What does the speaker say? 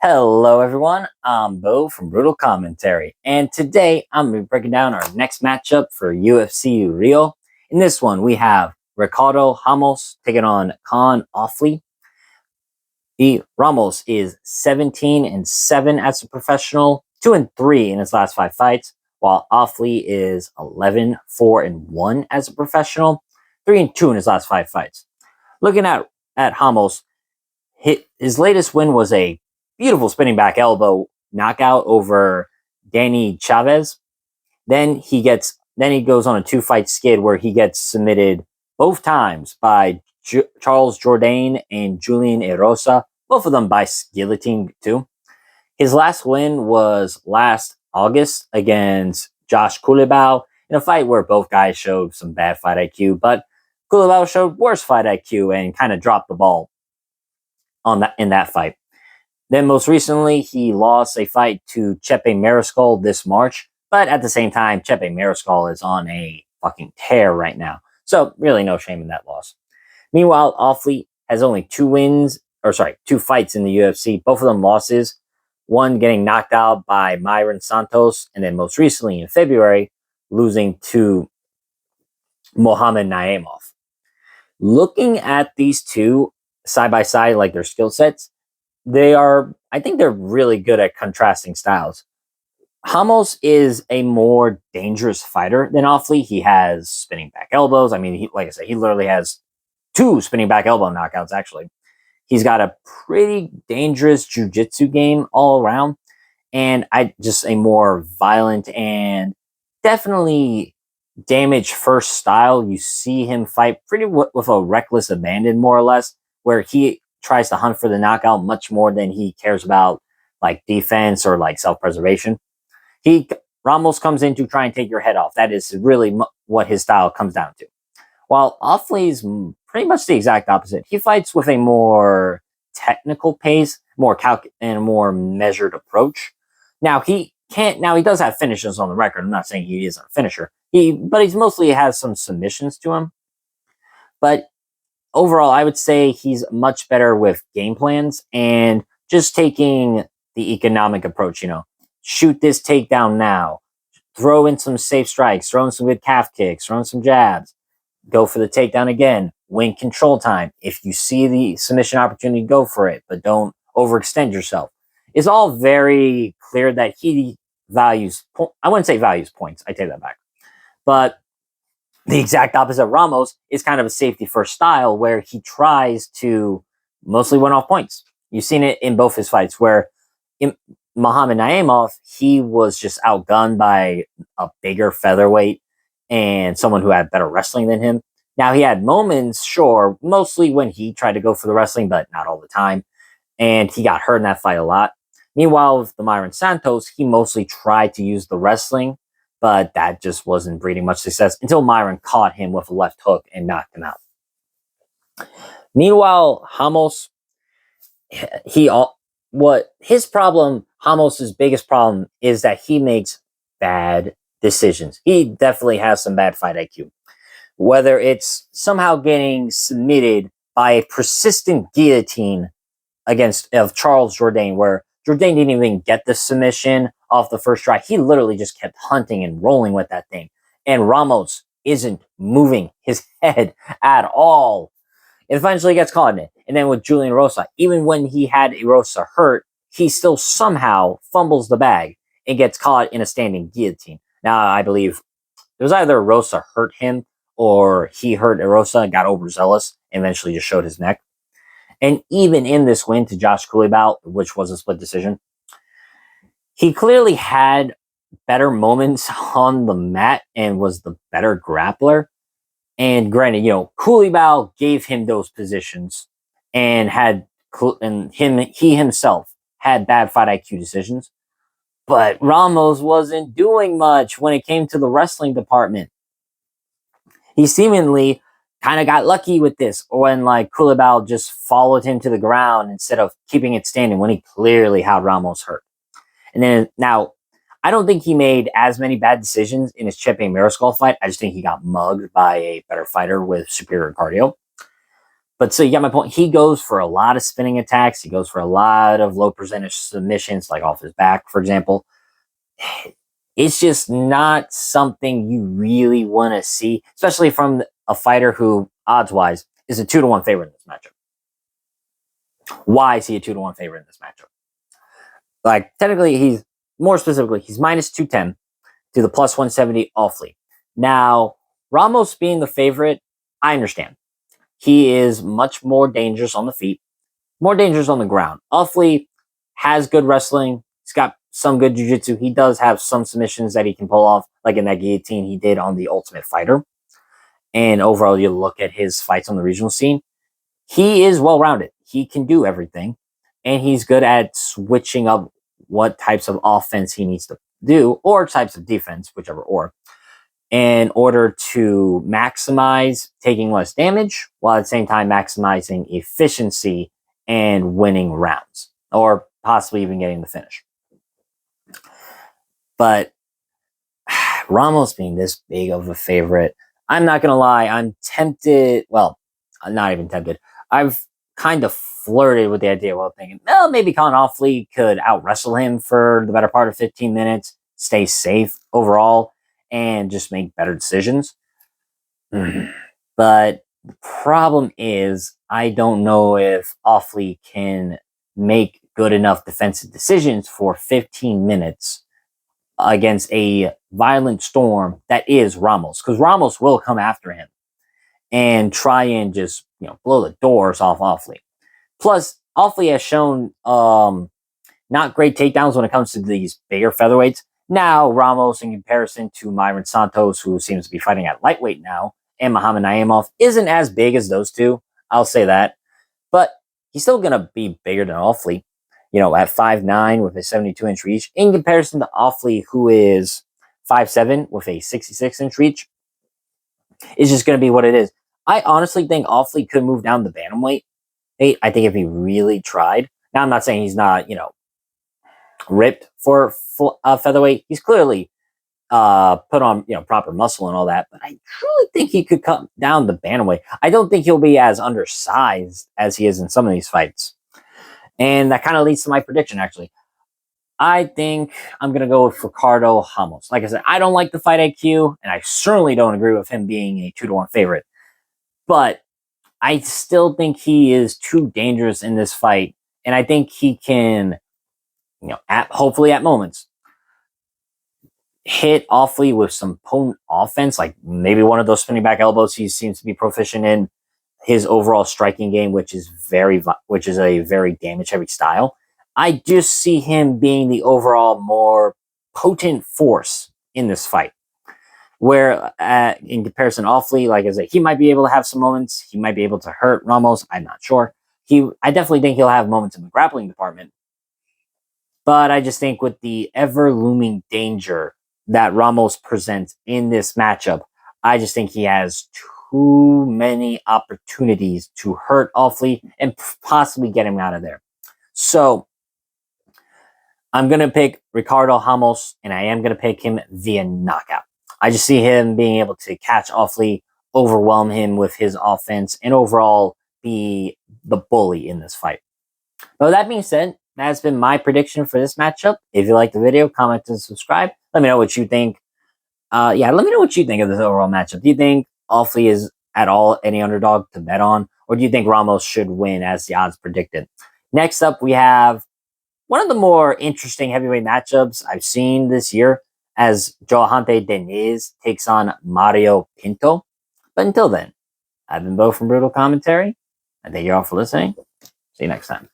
Hello, everyone. I'm Bo from Brutal Commentary, and today I'm going to be breaking down our next matchup for UFC Rio. In this one, we have Ricardo Ramos taking on Kaan Ofli. The Ramos is 17-7 as a professional, 2-3 in his last 5 fights, while Ofli is 11-4-1 as a professional, 3-2 in his last 5 fights. Looking at Ramos, his latest win was a beautiful spinning back elbow knockout over Danny Chavez. Then he goes on a 2-fight skid where he gets submitted both times by Charles Jourdain and Julian Erosa, both of them by guillotine too. His last win was last August against Josh Culibao in a fight where both guys showed some bad fight IQ, but Culibao showed worse fight IQ and kind of dropped the ball in that fight. Then most recently, he lost a fight to Chepe Mariscal this March, but at the same time, Chepe Mariscal is on a fucking tear right now. So really no shame in that loss. Meanwhile, Ofli has only 2 fights in the UFC, both of them losses. One getting knocked out by Myron Santos, and then most recently in February, losing to Mohamed Naimov. Looking at these two side by side, like their skill sets, I think they're really good at contrasting styles. Ramos is a more dangerous fighter than Ofli. He has spinning back elbows. I mean, like I said, he literally has 2 spinning back elbow knockouts, actually. He's got a pretty dangerous jiu-jitsu game all around, and just a more violent and definitely damage first style. You see him fight pretty with a reckless abandon, more or less, where he tries to hunt for the knockout much more than he cares about like defense or like self-preservation. Ramos comes in to try and take your head off. That is really what his style comes down to. While Ofli's pretty much the exact opposite. He fights with a more technical pace, and a more measured approach. Now he does have finishes on the record. I'm not saying he isn't a finisher. But he's mostly has some submissions to him. But overall, I would say he's much better with game plans and just taking the economic approach, shoot this takedown now, throw in some safe strikes, throw in some good calf kicks, throw in some jabs, go for the takedown again, win control time. If you see the submission opportunity, go for it, but don't overextend yourself. It's all very clear that he values, I wouldn't say values points, I take that back. But the exact opposite of Ramos is kind of a safety first style where he tries to mostly win off points. You've seen it in both his fights where in Mohamed Naimov, he was just outgunned by a bigger featherweight and someone who had better wrestling than him. Now he had moments, sure, mostly when he tried to go for the wrestling, but not all the time. And he got hurt in that fight a lot. Meanwhile, with the Myron Santos, he mostly tried to use the wrestling, but that just wasn't breeding much success until Myron caught him with a left hook and knocked him out. Meanwhile, Ramos, Ramos's biggest problem is that he makes bad decisions. He definitely has some bad fight IQ. Whether it's somehow getting submitted by a persistent guillotine of Charles Jourdain, where Jourdain didn't even get the submission off the first try. He literally just kept hunting and rolling with that thing. And Ramos isn't moving his head at all. It eventually gets caught in it. And then with Julian Erosa, even when he had Erosa hurt, he still somehow fumbles the bag and gets caught in a standing guillotine. Now, I believe it was either Erosa hurt him or he hurt Erosa and got overzealous and eventually just showed his neck. And even in this win to Josh Culibao, which was a split decision, he clearly had better moments on the mat and was the better grappler. And granted, Culibao gave him those positions and he himself had bad fight IQ decisions. But Ramos wasn't doing much when it came to the wrestling department. He seemingly kind of got lucky with this when Culibao just followed him to the ground instead of keeping it standing when he clearly had Ramos hurt. And then now, I don't think he made as many bad decisions in his Chepe Mariscal fight. I just think he got mugged by a better fighter with superior cardio. But so you got my point. He goes for a lot of spinning attacks. He goes for a lot of low percentage submissions, like off his back, for example. It's just not something you really want to see, especially from a fighter who, odds wise, is a 2-1 favorite in this matchup. Why is he a 2-1 favorite in this matchup? Like, technically, he's more specifically, he's minus 210 to the plus 170 Ofli. Now, Ramos being the favorite, I understand. He is much more dangerous on the feet, more dangerous on the ground. Ofli has good wrestling. He's got some good jiu-jitsu. He does have some submissions that he can pull off, like in that guillotine he did on the Ultimate Fighter. And overall, you look at his fights on the regional scene, he is well-rounded. He can do everything, and he's good at switching up what types of offense he needs to do, or types of defense, whichever or, in order to maximize taking less damage, while at the same time maximizing efficiency and winning rounds, or possibly even getting the finish. But Ramos being this big of a favorite, I'm not going to lie, I'm tempted. Well, I'm not even tempted. I've kind of flirted with the idea while thinking, well, maybe Kaan Ofli could out-wrestle him for the better part of 15 minutes, stay safe overall, and just make better decisions. But the problem is, I don't know if Ofli can make good enough defensive decisions for 15 minutes against a violent storm that is Ramos, because Ramos will come after him and try and just blow the doors off Ofli. Plus, Ofli has shown not great takedowns when it comes to these bigger featherweights. Now, Ramos, in comparison to Myron Santos, who seems to be fighting at lightweight now, and Muhammad Naimov, isn't as big as those two. I'll say that. But he's still going to be bigger than Ofli, at 5'9" with a 72-inch reach, in comparison to Ofli, who is 5'7" with a 66-inch reach. It's just going to be what it is. I honestly think Ofli could move down the bantamweight. I think if he really tried. Now, I'm not saying he's not, ripped for featherweight. He's clearly put on proper muscle and all that, but I truly think he could cut down the bantamweight. I don't think he'll be as undersized as he is in some of these fights, and that kind of leads to my prediction. Actually, I think I'm gonna go with Ricardo Ramos. Like I said, I don't like the fight IQ, and I certainly don't agree with him being a 2-1 favorite, but I still think he is too dangerous in this fight, and I think he can, hopefully at moments, hit Ofli with some potent offense, like maybe one of those spinning back elbows he seems to be proficient in. His overall striking game, which is a very damage heavy style. I just see him being the overall more potent force in this fight. Where in comparison to Ofli, like I said, he might be able to have some moments. He might be able to hurt Ramos. I'm not sure. I definitely think he'll have moments in the grappling department. But I just think with the ever looming danger that Ramos presents in this matchup, I just think he has too many opportunities to hurt Ofli and possibly get him out of there. So I'm going to pick Ricardo Ramos, and I am going to pick him via knockout. I just see him being able to catch Ofli, overwhelm him with his offense, and overall be the bully in this fight. But with that being said, that's been my prediction for this matchup. If you like the video, comment and subscribe. Let me know what you think. Let me know what you think of this overall matchup. Do you think Ofli is at all any underdog to bet on? Or do you think Ramos should win as the odds predicted? Next up, we have one of the more interesting heavyweight matchups I've seen this year, as Johanne Deniz takes on Mario Pinto. But until then, I've been Bo from Brutal Commentary. I thank you all for listening. See you next time.